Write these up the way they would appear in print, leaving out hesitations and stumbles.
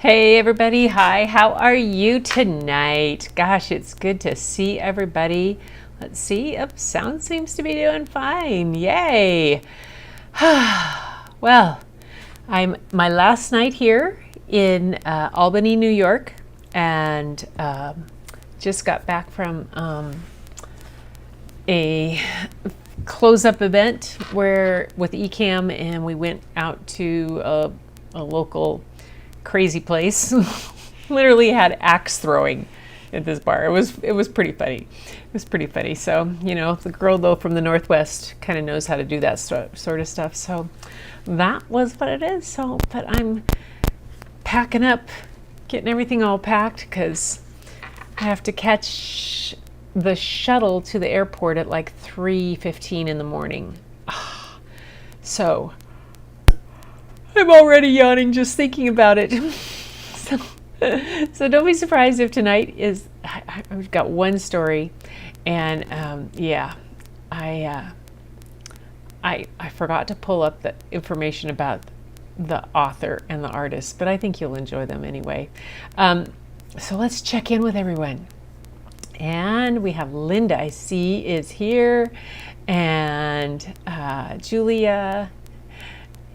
Hey everybody, hi, how are you tonight? Gosh, it's good to see everybody. Let's see, sound seems to be doing fine, yay. Well, I'm my last night here in Albany, New York, and just got back from a close-up event with eCam, and we went out to a local crazy place. Literally had axe throwing at this bar. It was pretty funny. It was pretty funny. So, you know, the girl though from the Northwest kind of knows how to do that sort of stuff. So that was what it is. So, but I'm packing up, getting everything all packed because I have to catch the shuttle to the airport at like 3:15 in the morning. So I'm already yawning just thinking about it. So don't be surprised if tonight is. I've got one story, and I forgot to pull up the information about the author and the artist, but I think you'll enjoy them anyway. So let's check in with everyone. And we have Linda, I see, is here, and Julia.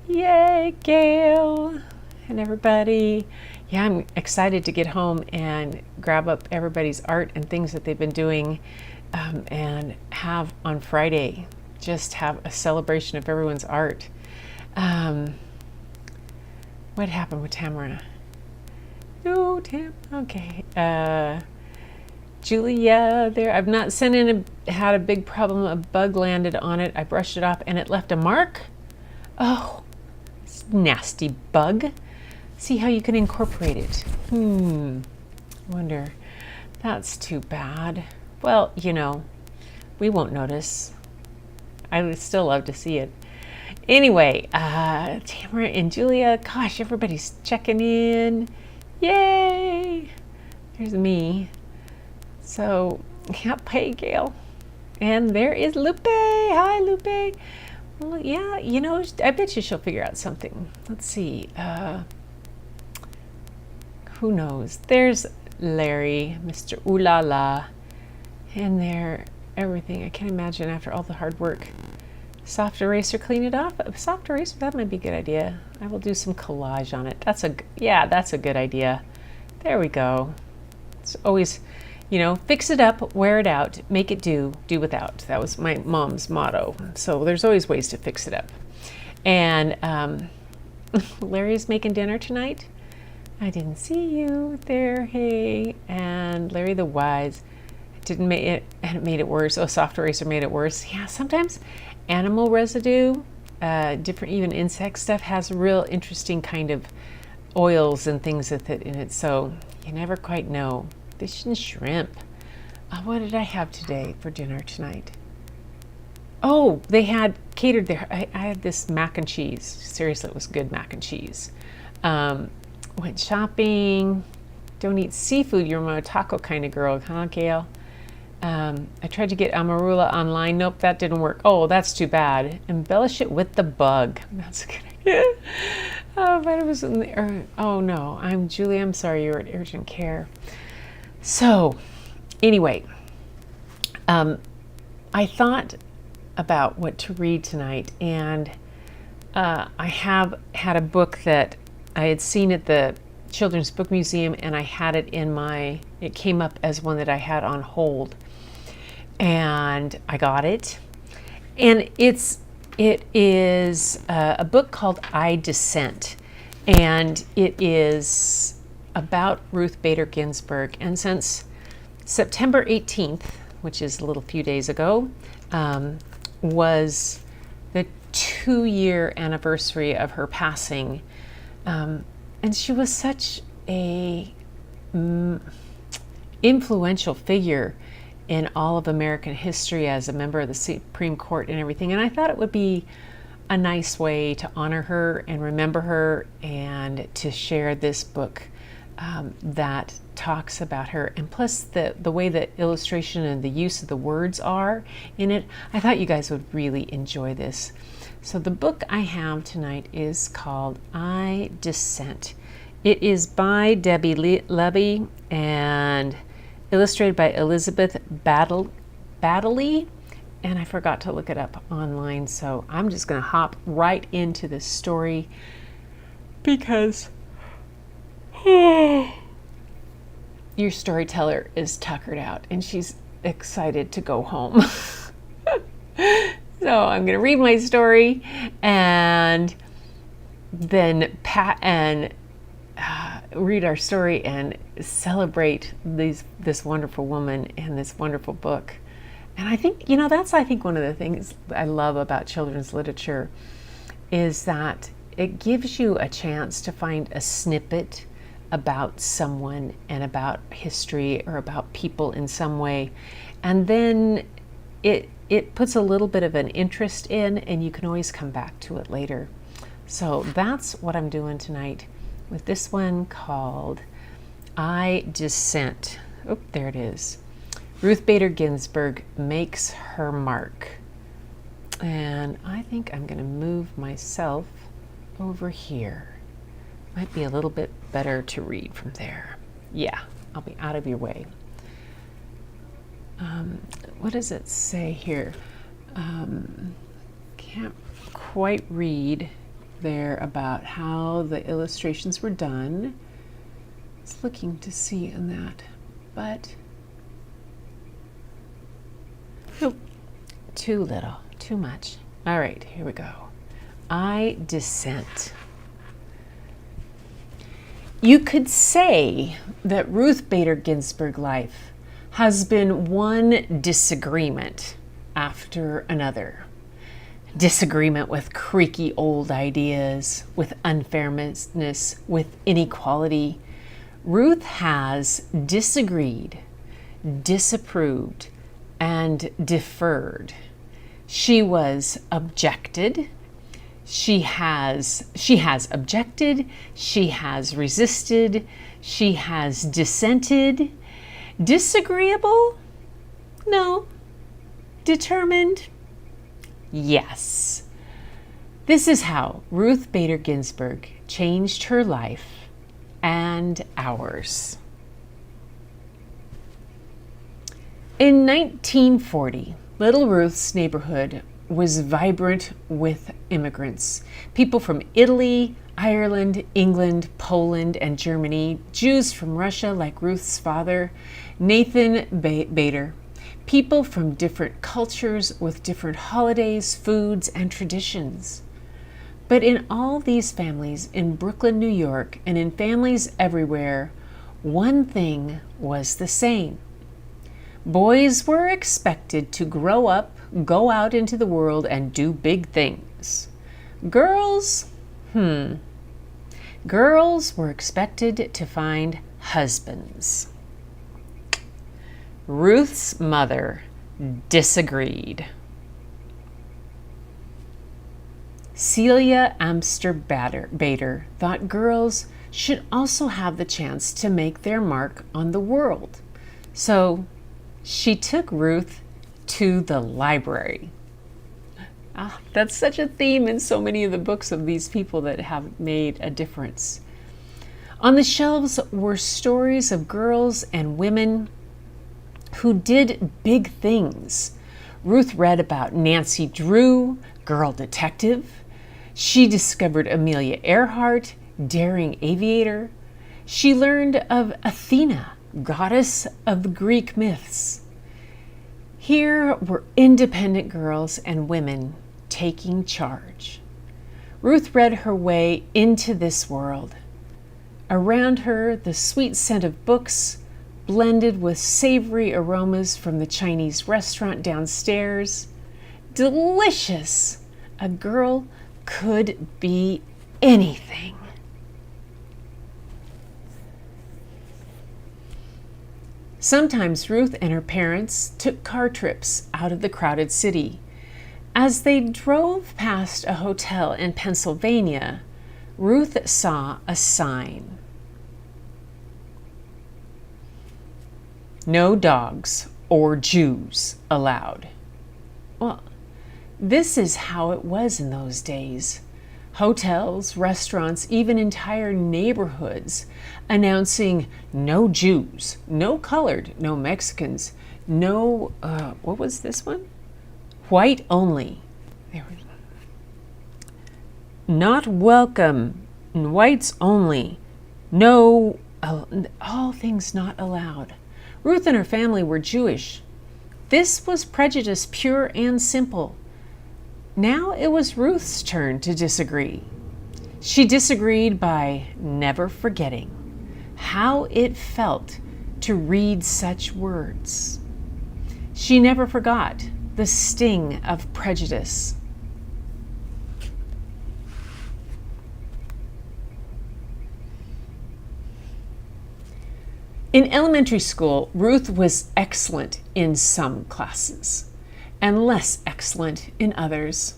Yay, Gail and everybody. Yeah, I'm excited to get home and grab up everybody's art and things that they've been doing and have on Friday, just have a celebration of everyone's art. What happened with Tamara? No, okay. Julia there. I've not sent in had a big problem. A bug landed on it. I brushed it off and it left a mark. Oh, nasty bug. See how you can incorporate it. Wonder. That's too bad. Well, you know, we won't notice. I would still love to see it. Anyway, Tamara and Julia, gosh, everybody's checking in. Yay! There's me. So, yep, hey, Gail. And there is Lupe. Hi, Lupe. Well, yeah, you know, I bet you she'll figure out something. Let's see. Who knows? There's Larry, Mr. Ooh La La, and there, everything. I can't imagine after all the hard work. Soft eraser, clean it off. Soft eraser, that might be a good idea. I will do some collage on it. That's a good idea. There we go. It's always, you know, fix it up, wear it out, make it do without. That was my mom's motto. So there's always ways to fix it up. And Larry's making dinner tonight. I didn't see you there. Hey. And Larry the Wise didn't make it, and it made it worse. Oh, soft eraser made it worse. Yeah, sometimes animal residue, different even insect stuff has real interesting kind of oils and things in it. So you never quite know. Fish and shrimp. What did I have today for dinner tonight? Oh, they had catered there. I had this mac and cheese. Seriously, it was good mac and cheese. Went shopping. Don't eat seafood. You're a taco kind of girl, huh, Gail? I tried to get amarula online. Nope, that didn't work. Oh, that's too bad. Embellish it with the bug. That's a good idea. Oh, but it was in the. Oh no, I'm Julie. I'm sorry, you're at urgent care. So, anyway, I thought about what to read tonight, and I have had a book that I had seen at the Children's Book Museum, and I had it it came up as one that I had on hold, and I got it, and it is a book called I Dissent, and it is about Ruth Bader Ginsburg. And since September 18th, which is a little few days ago, was the 2-year anniversary of her passing, and she was such a influential figure in all of American history as a member of the Supreme Court and everything. And I thought it would be a nice way to honor her and remember her, and to share this book that talks about her, and plus the way the illustration and the use of the words are in it. I thought you guys would really enjoy this. So the book I have tonight is called I Dissent. It is by Debbie Levy and illustrated by Elizabeth Baddeley. And I forgot to look it up online, so I'm just going to hop right into this story because your storyteller is tuckered out and she's excited to go home. So I'm going to read my story and then read our story and celebrate this wonderful woman and this wonderful book. And I think, that's one of the things I love about children's literature is that it gives you a chance to find a snippet about someone and about history or about people in some way. And then it puts a little bit of an interest in, and you can always come back to it later. So that's what I'm doing tonight with this one called I Dissent. Oh, there it is. Ruth Bader Ginsburg makes her mark. And I think I'm going to move myself over here. Might be a little bit better to read from there. Yeah, I'll be out of your way. What does it say here? Can't quite read there about how the illustrations were done. I was looking to see in that, but nope, too little, too much. All right, here we go. I Dissent. You could say that Ruth Bader Ginsburg's life has been one disagreement after another. Disagreement with creaky old ideas, with unfairness, with inequality. Ruth has disagreed, disapproved, and deferred. She was objected. She has objected. She has resisted. She has dissented. Disagreeable? No. Determined? Yes. This is how Ruth Bader Ginsburg changed her life and ours. In 1940, Little Ruth's neighborhood was vibrant with immigrants. People from Italy, Ireland, England, Poland, and Germany, Jews from Russia like Ruth's father, Nathan Bader, people from different cultures with different holidays, foods, and traditions. But in all these families in Brooklyn, New York, and in families everywhere, one thing was the same. Boys were expected to grow up, go out into the world, and do big things. Girls, Girls were expected to find husbands. Ruth's mother disagreed. Celia Amster Bader thought girls should also have the chance to make their mark on the world. So she took Ruth to the library. That's such a theme in so many of the books of these people that have made a difference. On the shelves were stories of girls and women who did big things. Ruth read about Nancy Drew, girl detective. She discovered Amelia Earhart, daring aviator. She learned of Athena, goddess of the Greek myths. Here were independent girls and women taking charge. Ruth read her way into this world. Around her, the sweet scent of books blended with savory aromas from the Chinese restaurant downstairs. Delicious! A girl could be anything. Sometimes Ruth and her parents took car trips out of the crowded city. As they drove past a hotel in Pennsylvania, Ruth saw a sign. No dogs or Jews allowed. Well, this is how it was in those days. Hotels, restaurants, even entire neighborhoods announcing no Jews, no colored, no Mexicans, no, what was this one? White only. There we go. Not welcome, whites only, no, all things not allowed. Ruth and her family were Jewish. This was prejudice, pure and simple. Now it was Ruth's turn to disagree. She disagreed by never forgetting how it felt to read such words. She never forgot the sting of prejudice. In elementary school, Ruth was excellent in some classes and less excellent in others.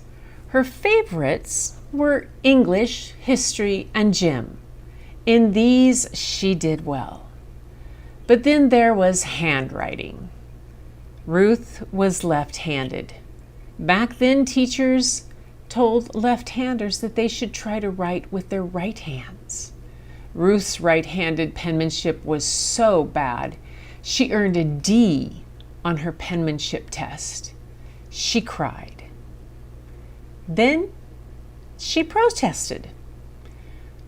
Her favorites were English, history, and gym. In these, she did well. But then there was handwriting. Ruth was left-handed. Back then, teachers told left-handers that they should try to write with their right hands. Ruth's right-handed penmanship was so bad, she earned a D on her penmanship test. She cried. Then she protested.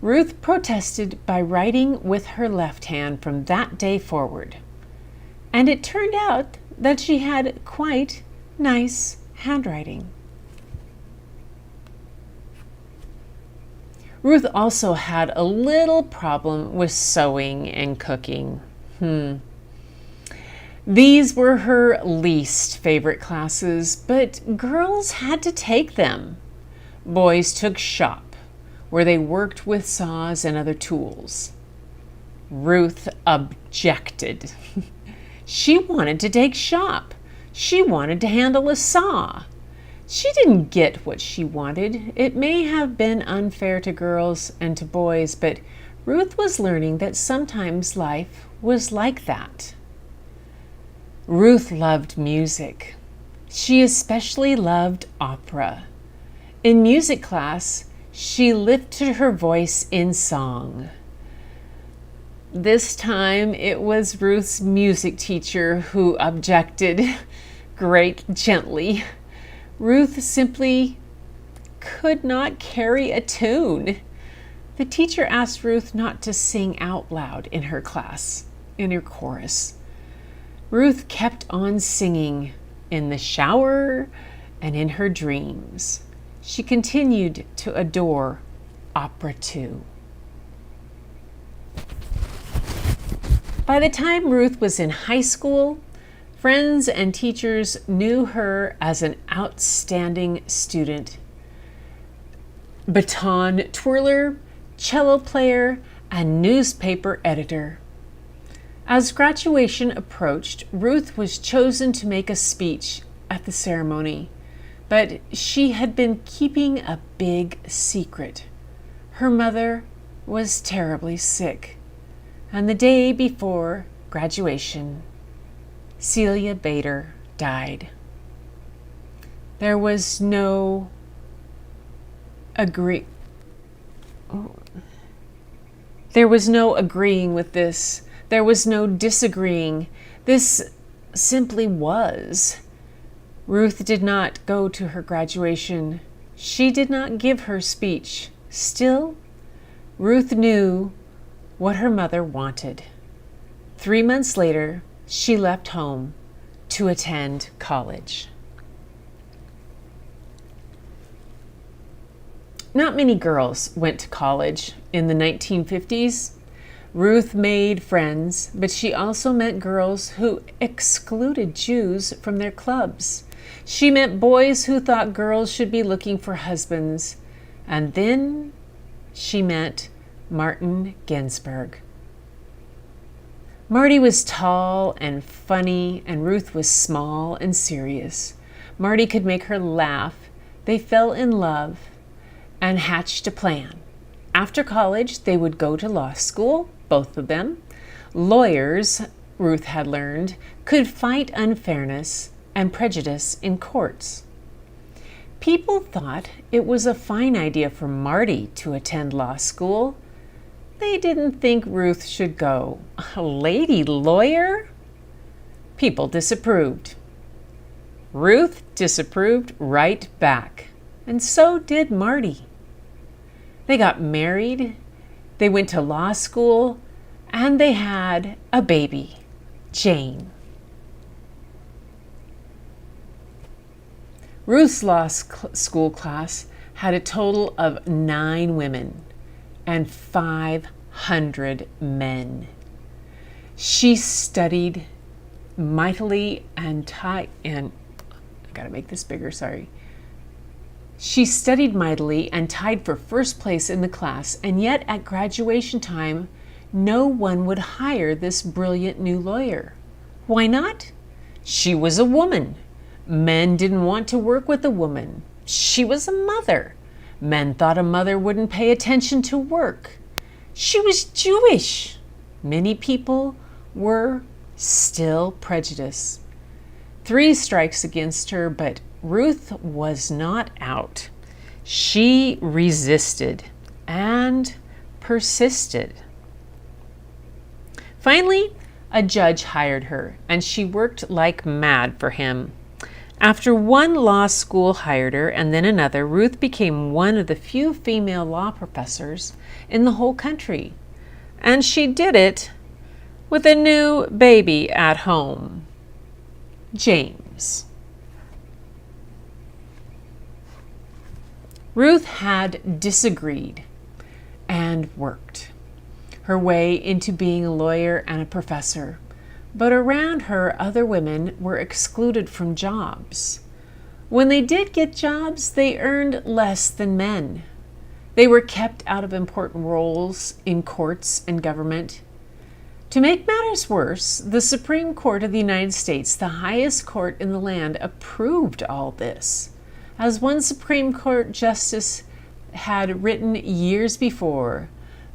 Ruth protested by writing with her left hand from that day forward. And it turned out that she had quite nice handwriting. Ruth also had a little problem with sewing and cooking. These were her least favorite classes, but girls had to take them. Boys took shop, where they worked with saws and other tools. Ruth objected. She wanted to take shop. She wanted to handle a saw. She didn't get what she wanted. It may have been unfair to girls and to boys, but Ruth was learning that sometimes life was like that. Ruth loved music. She especially loved opera. In music class, she lifted her voice in song. This time it was Ruth's music teacher who objected, great gently. Ruth simply could not carry a tune. The teacher asked Ruth not to sing out loud in her class, in her chorus. Ruth kept on singing in the shower and in her dreams. She continued to adore opera too. By the time Ruth was in high school, friends and teachers knew her as an outstanding student. Baton twirler, cello player, and newspaper editor. As graduation approached, Ruth was chosen to make a speech at the ceremony, but she had been keeping a big secret. Her mother was terribly sick, and the day before graduation, Celia Bader died. There was no agreeing with this. There was no disagreeing. This simply was. Ruth did not go to her graduation. She did not give her speech. Still, Ruth knew what her mother wanted. 3 months later, she left home to attend college. Not many girls went to college in the 1950s. Ruth made friends, but she also met girls who excluded Jews from their clubs. She met boys who thought girls should be looking for husbands. And then she met Martin Ginsburg. Marty was tall and funny, and Ruth was small and serious. Marty could make her laugh. They fell in love and hatched a plan. After college, they would go to law school, both of them. Lawyers, Ruth had learned, could fight unfairness and prejudice in courts. People thought it was a fine idea for Marty to attend law school. They didn't think Ruth should go. A lady lawyer? People disapproved. Ruth disapproved right back, and so did Marty. They got married, they went to law school, and they had a baby, Jane. Ruth's law school class had a total of 9 women and 500 men. She studied mightily She studied mightily and tied for first place in the class, and yet at graduation time, no one would hire this brilliant new lawyer. Why not? She was a woman. Men didn't want to work with a woman. She was a mother. Men thought a mother wouldn't pay attention to work. She was Jewish. Many people were still prejudiced. 3 strikes against her, but Ruth was not out. She resisted and persisted. Finally, a judge hired her, and she worked like mad for him. After one law school hired her and then another, Ruth became one of the few female law professors in the whole country. And she did it with a new baby at home, James. Ruth had disagreed and worked her way into being a lawyer and a professor, but around her, other women were excluded from jobs. When they did get jobs, they earned less than men. They were kept out of important roles in courts and government. To make matters worse, the Supreme Court of the United States, the highest court in the land, approved all this. As one Supreme Court justice had written years before,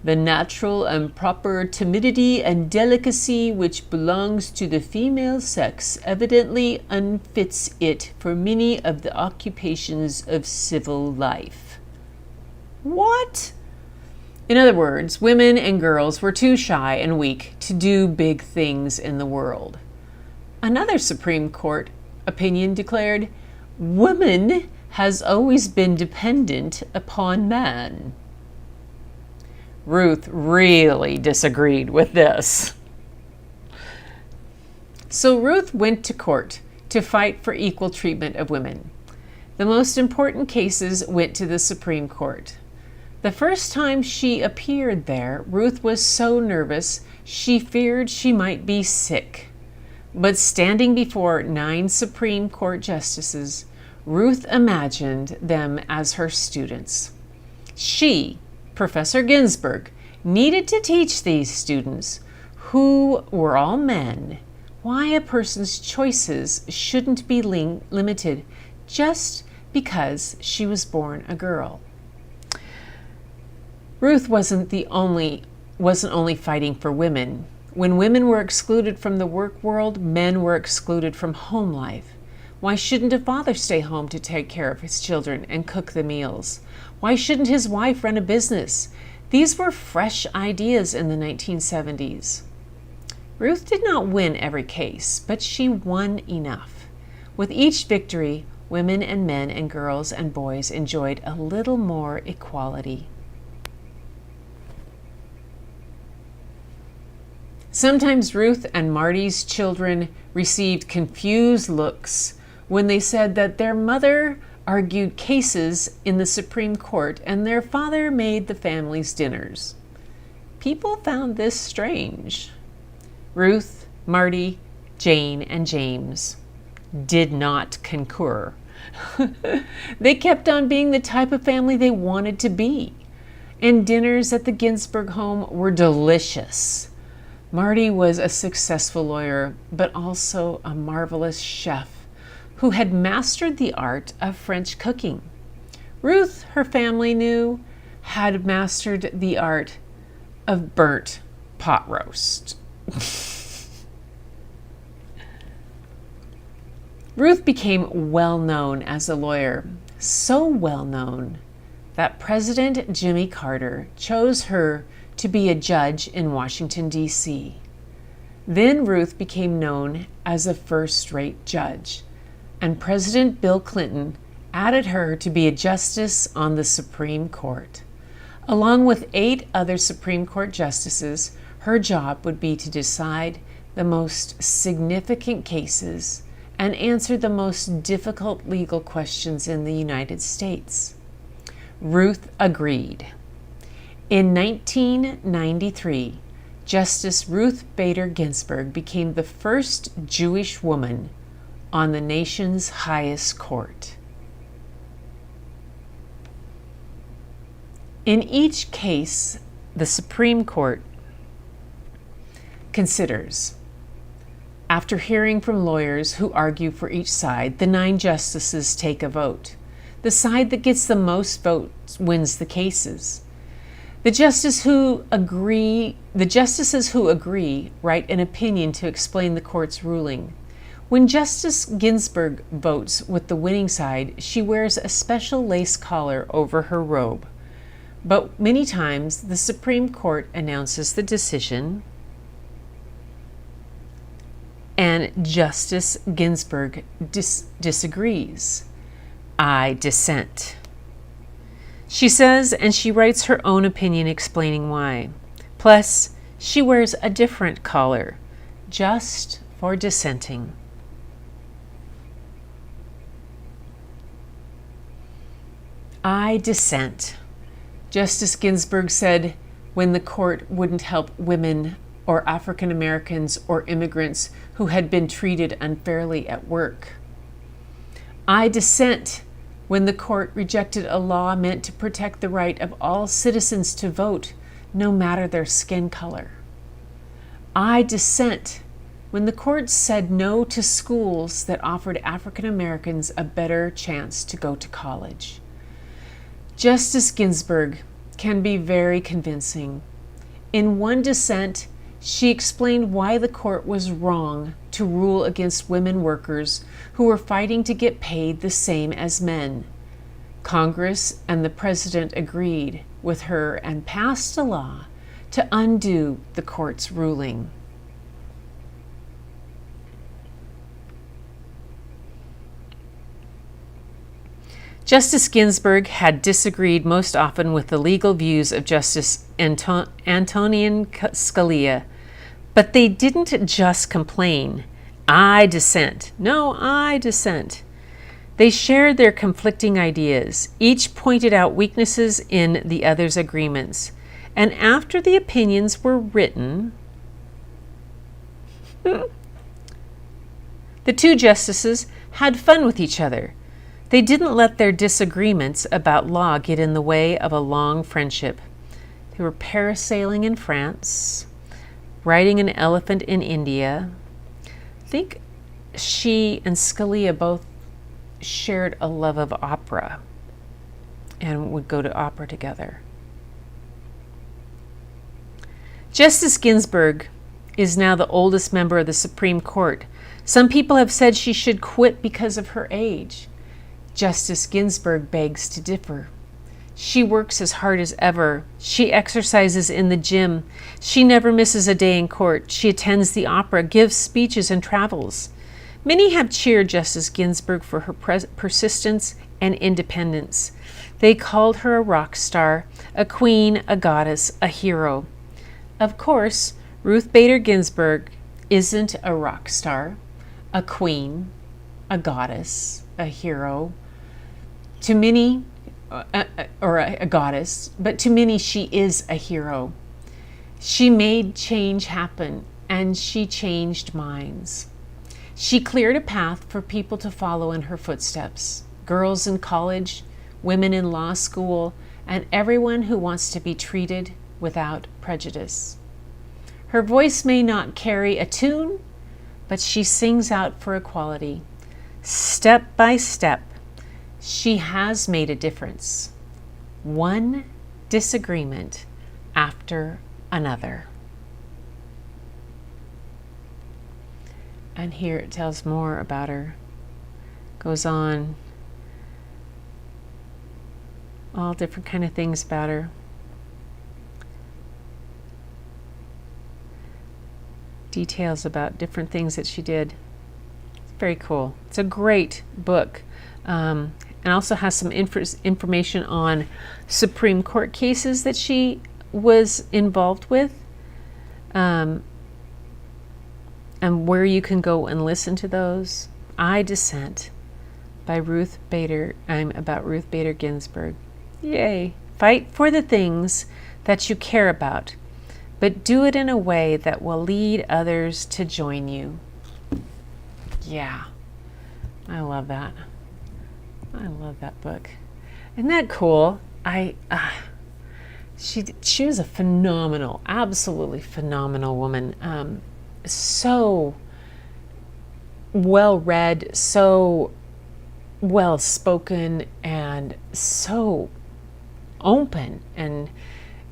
the natural and proper timidity and delicacy which belongs to the female sex evidently unfits it for many of the occupations of civil life. What? In other words, women and girls were too shy and weak to do big things in the world. Another Supreme Court opinion declared, "Woman has always been dependent upon man." Ruth really disagreed with this. So Ruth went to court to fight for equal treatment of women. The most important cases went to the Supreme Court. The first time she appeared there, Ruth was so nervous she feared she might be sick. But standing before 9 Supreme Court justices, Ruth imagined them as her students. She, Professor Ginsburg, needed to teach these students, who were all men, why a person's choices shouldn't be limited just because she was born a girl. Ruth wasn't only fighting for women. When women were excluded from the work world, men were excluded from home life. Why shouldn't a father stay home to take care of his children and cook the meals? Why shouldn't his wife run a business? These were fresh ideas in the 1970s. Ruth did not win every case, but she won enough. With each victory, women and men and girls and boys enjoyed a little more equality. Sometimes Ruth and Marty's children received confused looks when they said that their mother argued cases in the Supreme Court and their father made the family's dinners. People found this strange. Ruth, Marty, Jane, and James did not concur. They kept on being the type of family they wanted to be, and dinners at the Ginsburg home were delicious. Marty was a successful lawyer, but also a marvelous chef who had mastered the art of French cooking. Ruth, her family knew, had mastered the art of burnt pot roast. Ruth became well known as a lawyer. so well known that President Jimmy Carter chose her to be a judge in Washington, D.C. Then Ruth became known as a first-rate judge, and President Bill Clinton added her to be a justice on the Supreme Court. Along with 8 other Supreme Court justices, her job would be to decide the most significant cases and answer the most difficult legal questions in the United States. Ruth agreed. In 1993, Justice Ruth Bader Ginsburg became the first Jewish woman on the nation's highest court. In each case, the Supreme Court considers, after hearing from lawyers who argue for each side, the 9 justices take a vote. The side that gets the most votes wins the cases. The justices who agree write an opinion to explain the court's ruling. When Justice Ginsburg votes with the winning side, she wears a special lace collar over her robe. But many times, the Supreme Court announces the decision, and Justice Ginsburg disagrees. I dissent, she says, and she writes her own opinion explaining why. Plus, she wears a different collar, just for dissenting. I dissent, Justice Ginsburg said when the court wouldn't help women or African Americans or immigrants who had been treated unfairly at work. I dissent when the court rejected a law meant to protect the right of all citizens to vote, no matter their skin color. I dissent when the court said no to schools that offered African Americans a better chance to go to college. Justice Ginsburg can be very convincing. In one dissent, she explained why the court was wrong to rule against women workers who were fighting to get paid the same as men. Congress and the president agreed with her and passed a law to undo the court's ruling. Justice Ginsburg had disagreed most often with the legal views of Justice Antonin Scalia, but they didn't just complain, I dissent. No, I dissent. They shared their conflicting ideas. Each pointed out weaknesses in the other's agreements. And after the opinions were written, the 2 justices had fun with each other. They didn't let their disagreements about law get in the way of a long friendship. They were parasailing in France, riding an elephant in India. I think she and Scalia both shared a love of opera and would go to opera together. Justice Ginsburg is now the oldest member of the Supreme Court. Some people have said she should quit because of her age. Justice Ginsburg begs to differ. She works as hard as ever. She exercises in the gym. She never misses a day in court. She attends the opera, gives speeches, and travels. Many have cheered Justice Ginsburg for her persistence and independence. They called her a rock star, a queen, a goddess, a hero. Of course, Ruth Bader Ginsburg isn't a rock star, a queen, a goddess, a hero. To many, or a goddess, but to many she is a hero. She made change happen, and she changed minds. She cleared a path for people to follow in her footsteps. Girls in college, women in law school, and everyone who wants to be treated without prejudice. Her voice may not carry a tune, but she sings out for equality. Step by step, she has made a difference. One disagreement after another. And here it tells more about her. Goes on. all different kind of things about her. Details about different things that she did. It's very cool. It's a great book. And also has some information on Supreme Court cases that she was involved with. And where you can go and listen to those. I Dissent by Ruth Bader. I'm about Ruth Bader Ginsburg. Yay. Fight for the things that you care about, but do it in a way that will lead others to join you. Yeah. I love that. I love that book. Isn't that cool? She was a phenomenal, absolutely phenomenal woman. So well read, so well spoken, and so open, and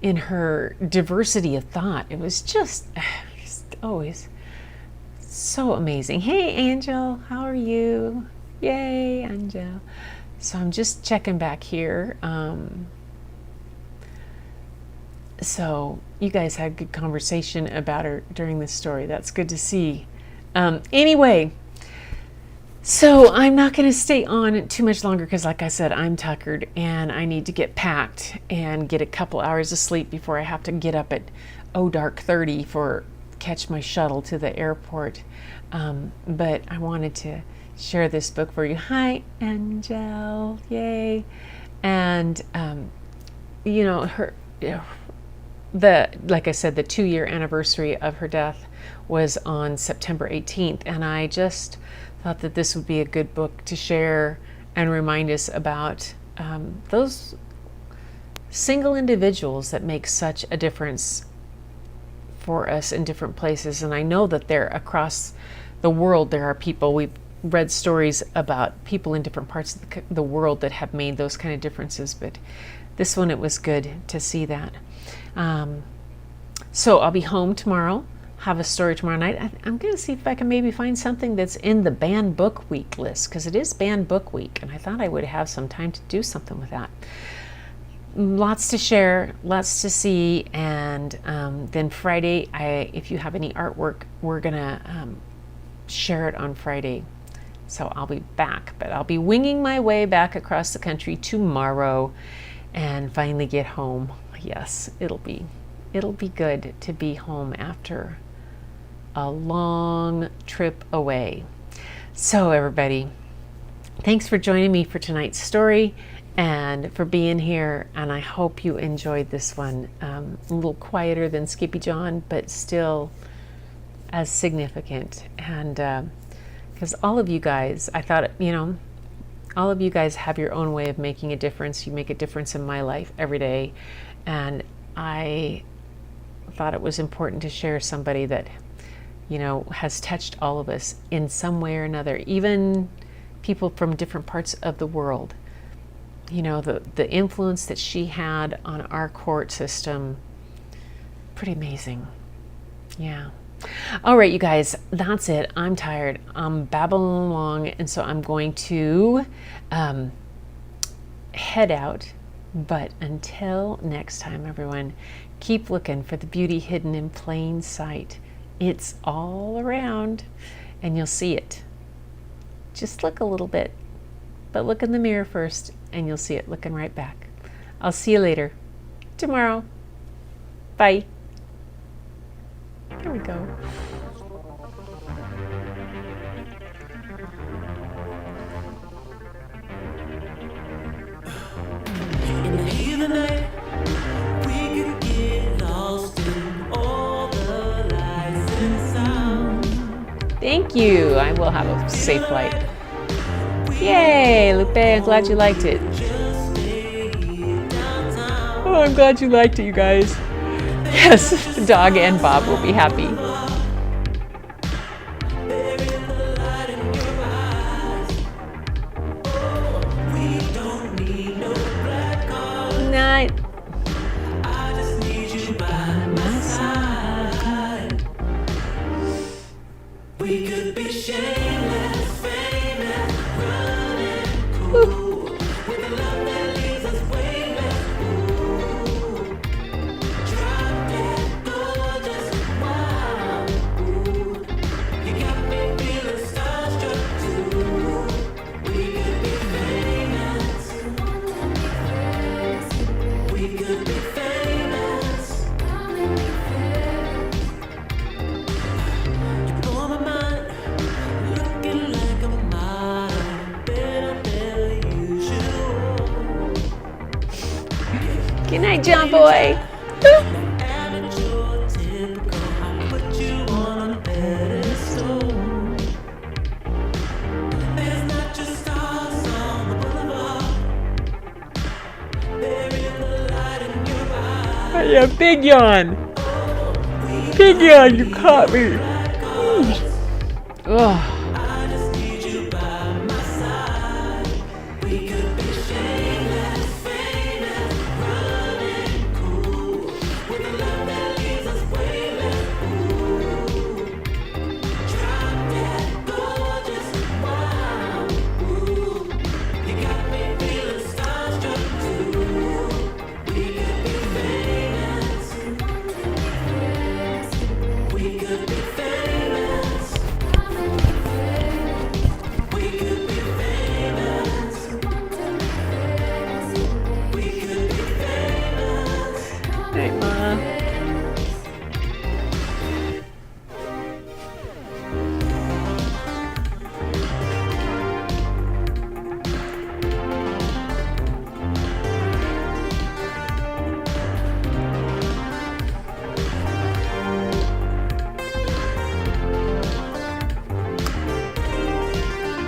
in her diversity of thought. It was just always so amazing. Hey, Angel, how are you? Yay, Angel. So I'm just checking back here. So you guys had good conversation about her during this story. That's good to see. Anyway, so I'm not going to stay on too much longer because, like I said, I'm tuckered and I need to get packed and get a couple hours of sleep before I have to get up at dark 30 for catch my shuttle to the airport. But I wanted to share this book for you. Hi, Angel. Yay. And, like I said, the 2-year anniversary of her death was on September 18th. And I just thought that this would be a good book to share and remind us about those single individuals that make such a difference for us in different places. And I know that there across the world, there are people, we've read stories about people in different parts of the world that have made those kind of differences. But this one, it was good to see that. So I'll be home tomorrow, have a story tomorrow night. I'm going to see if I can maybe find something that's in the Banned Book Week list, because it is Banned Book Week, and I thought I would have some time to do something with that. Lots to share, lots to see, and then Friday, if you have any artwork, we're going to share it on Friday. So I'll be back, but I'll be winging my way back across the country tomorrow and finally get home. Yes, it'll be good to be home after a long trip away. So everybody, thanks for joining me for tonight's story and for being here. And I hope you enjoyed this one. A little quieter than Skippy John, but still as significant. And because all of you guys, I thought, all of you guys have your own way of making a difference. You make a difference in my life every day. And I thought it was important to share somebody that, has touched all of us in some way or another, even people from different parts of the world. The influence that she had on our court system, pretty amazing. Yeah. All right, you guys, that's it. I'm tired. I'm babbling along, and so I'm going to head out. But until next time, everyone, keep looking for the beauty hidden in plain sight. It's all around, and you'll see it. Just look a little bit, but look in the mirror first, and you'll see it looking right back. I'll see you later, tomorrow. Bye. Here we go. In the heat of the night, we could get lost in all the lights and sound. Thank you. I will have a safe flight. Yay, Lupe, I'm glad you liked it. Oh, I'm glad you liked it, you guys. Yes, the dog and Bob will be happy. Night. I just need you by my side. We could be shameless, famous, running cool, with a love that leaves us way back. Good night, John Boy. And you're typical. I put you on a pedestal. There's not just stars on the boulevard. There is the light in your eyes. Yeah, big yawn. Big yawn, you caught me. Ugh. I just need you by my side. We could be shameless, famous, running cool, with a love that leaves us weightless. Ooh, drop dead gorgeous, wow. Ooh, you got me feeling starstruck too. We could be famous. We could be famous. We could be famous. We could be famous. Hey, Ma.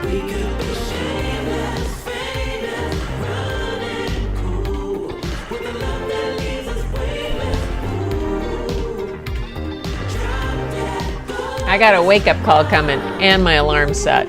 We could be shameless, famous, running cool, with a love that leaves us weightless. Ooh, drop dead gorgeous. I got a wake up call coming and my alarm set.